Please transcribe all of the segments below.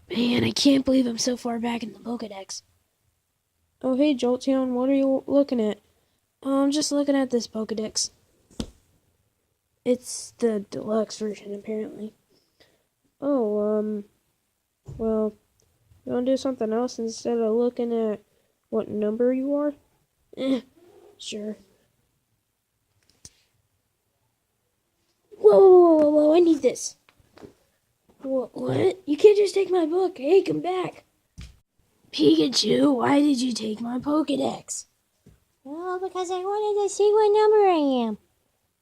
Man, I can't believe I'm so far back in the Pokedex. Oh, hey, Jolteon, what are you looking at? I'm just looking at this Pokedex. It's the deluxe version, apparently. Oh, well, you want to do something else instead of looking at what number you are? Sure. Whoa, I need this. What? You can't just take my book. Hey, come back. Pikachu, why did you take my Pokedex? Well, because I wanted to see what number I am.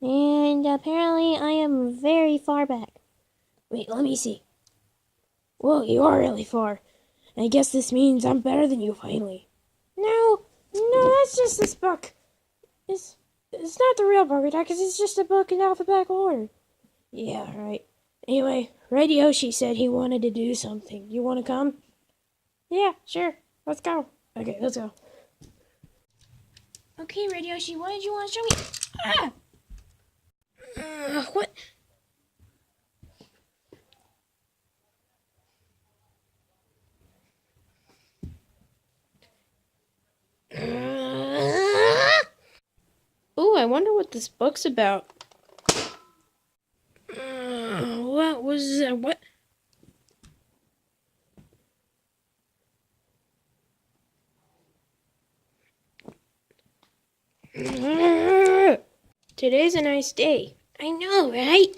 And apparently I am very far back. Wait, let me see. Whoa, you are really far. I guess this means I'm better than you finally. No, that's just this book. It's not the real Pokedex, it's just a book in alphabetical order. Yeah, right. Anyway, Red Yoshi said he wanted to do something. You want to come? Yeah, sure. Let's go. Okay, let's go. Okay, Red Yoshi, what did you want to show me? What? Ooh, I wonder what this book's about. What was that? What? Today's a nice day. I know, right?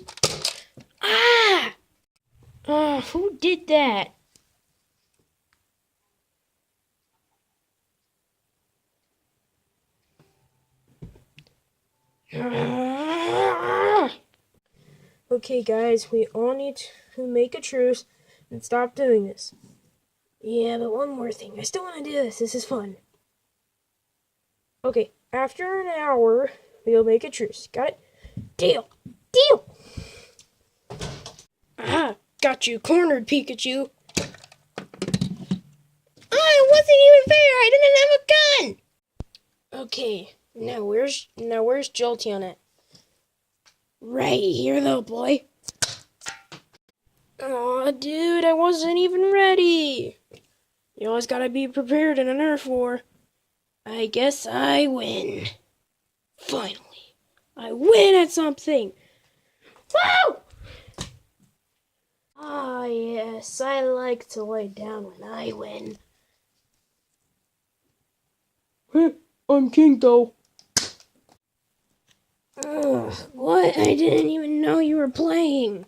Who did that? Okay, guys, we all need to make a truce and stop doing this. Yeah, but one more thing. I still want to do this. This is fun. Okay, after an hour, we'll make a truce. Got it? Deal. Got you cornered, Pikachu. Oh, it wasn't even fair. I didn't have a gun. Okay, now where's Jolteon at? Right here, little boy. Aw, dude, I wasn't even ready. You always gotta be prepared in a Nerf war. I guess I win. Finally, I win at something. Woo! Ah, yes, I like to lay down when I win. I'm king, though. Ugh, what? I didn't even know you were playing.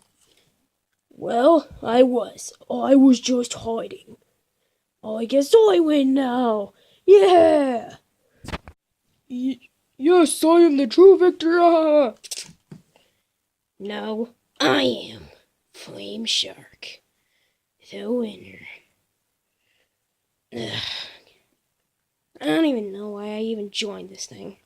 Well, I was. I was just hiding. I guess I win now. Yeah! Yes, I am the true victor. No, I am Flame Shark, the winner. Ugh. I don't even know why I even joined this thing.